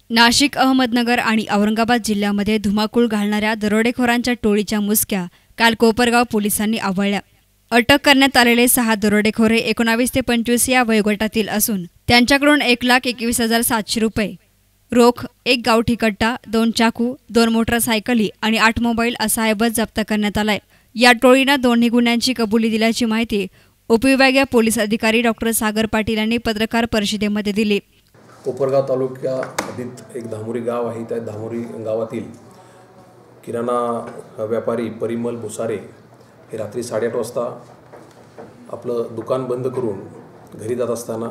नाशिक, अहमदनगर आणि औरंगाबाद जिल्ह्यामध्ये धुमाकूळ घालणाऱ्या दरोडेखोरांच्या टोळीच्या मुसक्या काल कोपरगाव पोलिसांनी आवळल्या। अटक करण्यात आलेले 6 दरोडेखोर 19 ते 25 या वयोगटातील असून त्यांच्याकडून 1,21,700 रुपये रोख, 1 गावठी कट्टा, 2 चाकू, 2 मोटरसायकली आणि 8 मोबाईल असा ऐवज जप्त करण्यात आलाय। या टोळीनं 2 गुन्ह्यांची कबुली दिल्याची माहिती उपविभागीय पोलीस अधिकारी डॉक्टर सागर पाटील यांनी पत्रकार परिषदेमध्ये दिली। कोपरगाव तालुक्यात एक धामोरी गाव आहे। त्या धामोरी गावातील किराणा व्यापारी परिमल भुसारे हे रात्री 8:30 वाजता आपलं दुकान बंद करून घरी जात असताना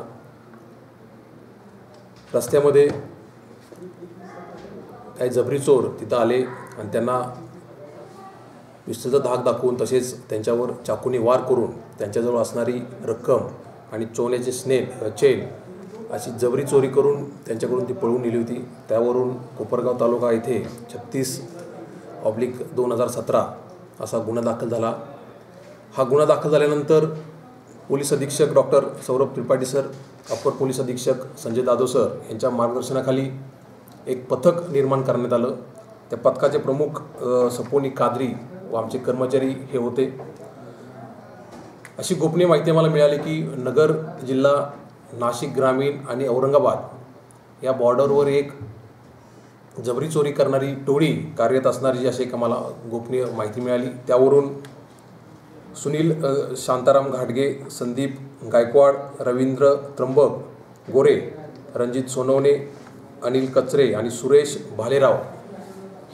रस्त्यामध्ये काही जबरी चोर तिथं आले आणि त्यांना पिस्तूलचा धाक दाखवून तसेच त्यांच्यावर चाकूने वार करून त्यांच्याजवळ असणारी रक्कम आणि सोन्याची चेन अशी जबरी चोरी करून त्यांच्याकडून ती पळून नेली होती। त्यावरून कोपरगाव तालुका येथे 36/2017 असा गुन्हा दाखल झाला। हा गुन्हा दाखल झाल्यानंतर पोलीस अधीक्षक डॉक्टर सौरभ त्रिपाठी सर, अपर पोलीस अधीक्षक संजय जाधव सर यांच्या मार्गदर्शनाखाली एक पथक निर्माण करण्यात आलं। त्या पथकाचे प्रमुख सपोनी कादरी व आमचे कर्मचारी हे होते। अशी गोपनीय माहिती आम्हाला मिळाली की नगर जिल्हा, नाशिक ग्रामीण आणि औरंगाबाद या बॉर्डरवर एक जबरी चोरी करणारी टोळी कार्यरत असणारी अशी एक आम्हाला गोपनीय माहिती मिळाली। त्यावरून सुनील शांताराम घाटगे, संदीप गायकवाड, रवींद्र त्र्यंबक गोरे, रणजित सोनवणे, अनिल कचरे आणि सुरेश भालेराव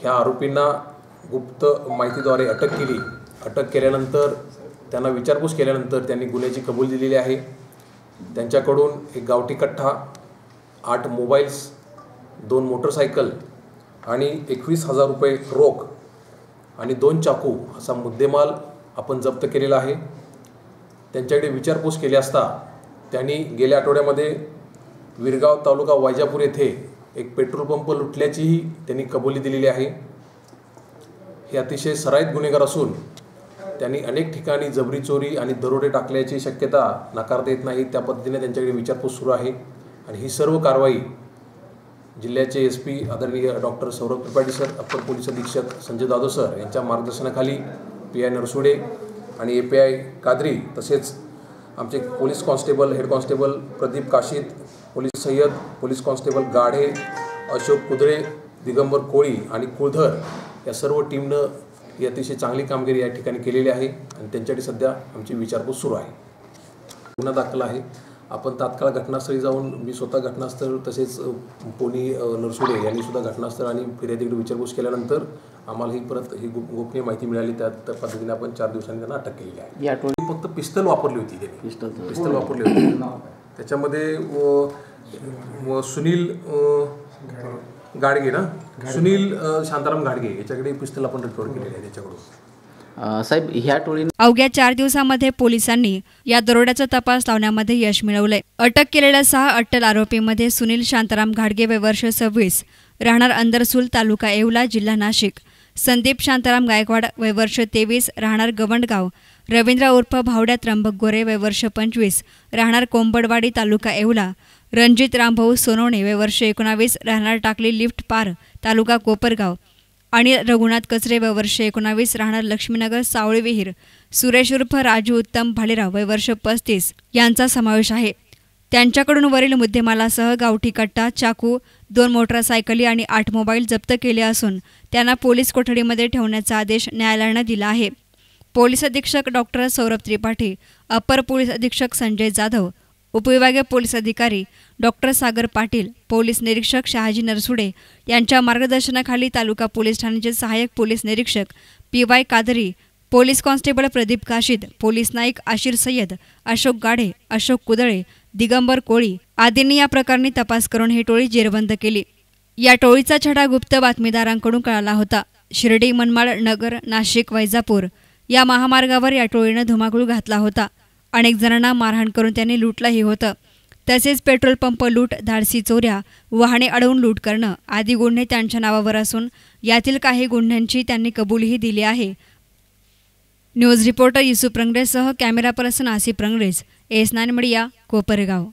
ह्या आरोपींना गुप्त माहितीद्वारे अटक केली। अटक केल्यानंतर त्यांना विचारपूस केल्यानंतर त्यांनी गुन्ह्याची कबुली दिलेली आहे। त्यांच्याकडून 1 गावठी कट्टा, 8 मोबाईल्स, 2 मोटरसायकल आणि 21,000 रुपये रोख आणि 2 चाकू असा मुद्देमाल आपण जप्त केलेला आहे। त्यांच्याकडे विचारपूस केली असता त्यांनी गेल्या आठवड्यामध्ये विरगाव तालुका वैजापूर येथे एक पेट्रोल पंप लुटल्याचीही त्यांनी कबुली दिलेली आहे। हे अतिशय सराईत गुन्हेगार असून त्यांनी अनेक ठिकाणी जबरी चोरी आणि दरोडे टाकल्याची शक्यता नाकारता येत नाही। त्या पद्धतीने त्यांच्याकडे विचारपूस सुरू आहे आणि ही सर्व कारवाई जिल्ह्याचे SP आदरणीय डॉक्टर सौरभ त्रिपाठी सर, अपर पोलीस अधीक्षक संजय जाधव सर यांच्या मार्गदर्शनाखाली PI नरसुडे आणि API कादरी तसेच आमचे police constable, head constable Pradeep Kashid, police Sayyed, police constable Gadhe, Ashok Kudale, Digambar कोळी आणि कुळधर या सर्व टीमनं ही अतिशय चांगली कामगिरी या ठिकाणी केलेली आहे आणि त्यांच्यासाठी सध्या आमची विचारपूस सुरू आहे। गुन्हा दाखल आहे। आपण तात्काळ घटनास्थळी जाऊन मी स्वतः घटनास्थळ तसेच पोनी नरसुडे यांनी सुद्धा घटनास्थळ आणि फिर्यादीकडे विचारपूस केल्यानंतर आम्हाला ही गोपनीय माहिती मिळाली। त्या पद्धतीने आपण 4 दिवसांनी त्यांना अटक केलेली आहे। या टोळी फक्त पिस्तल वापरली होती, त्यांनी पिस्तल वापरली होती। त्याच्यामध्ये सुनील गाडगे सुनील शांताराम घाटगे याच्याकडे पिस्तल आपण रिकव्हर केलेले आहे त्याच्याकडून। साहेब, ह्या टोळीने अवघ्या 4 दिवसांमध्ये पोलिसांनी या दरोड्याचा तपास लावण्यामध्ये यश मिळवलंय। अटक केलेल्या 6 अट्टल आरोपींमध्ये सुनील शांताराम घाटगे वय वर्ष 26 राहणार अंदरसूल तालुका येवला जिल्हा नाशिक, संदीप शांताराम गायकवाड वय वर्ष 23 राहणार गवंडगाव, रवींद्र उर्फ भावड्या त्र्यंबक गोरे वय वर्ष 25 राहणार कोंबडवाडी तालुका येवला, रणजित रामभाऊ सोनवणे वय वर्ष 19 राहणार टाकली लिफ्ट पार तालुका कोपरगाव आणि रघुनाथ कचरे वय वर्ष 19 राहणार लक्ष्मीनगर सावळी विहीर, सुरेश उर्फ राजू उत्तम भालेराव वय वर्ष 35 यांचा समावेश आहे। त्यांच्याकडून वरील मुद्देमालासह गावठी कट्टा, चाकू, 2 मोटरसायकली आणि 8 मोबाईल जप्त केले असून त्यांना पोलीस कोठडीमध्ये ठेवण्याचा आदेश न्यायालयानं दिला आहे। पोलीस अधीक्षक डॉक्टर सौरभ त्रिपाठी, अपर पोलीस अधीक्षक संजय जाधव, उपविभागीय पोलीस अधिकारी डॉक्टर सागर पाटील, पोलीस निरीक्षक शहाजी नरसुडे यांच्या मार्गदर्शनाखाली तालुका पोलीस ठाण्याचे सहाय्यक पोलीस निरीक्षक PY Qadri, police constable Pradeep Kashid, police नाईक आशिर सय्यद, अशोक गाढे, अशोक कुदळे, दिगंबर कोळी आदींनी या प्रकरणी तपास करून ही टोळी जेरबंद केली। या टोळीचा छडा गुप्त बातमीदारांकडून कळाला होता। शिर्डी, मनमाड, नगर, नाशिक, वैजापूर या महामार्गावर या टोळीनं धुमाकूळ घातला होता। अनेक जणांना मारहाण करून त्यांनी लुटलंही होतं। तसेच पेट्रोल पंप लूट, धाडसी चोऱ्या, वाहने अडवून लूट करणं आदी गुन्हे त्यांच्या नावावर असून यातील काही गुन्ह्यांची त्यांनी कबुलीही दिली आहे। न्यूज रिपोर्टर युसुफ रंगरेजसह camera person Asif Rangrez, S9 media, Kopargaon.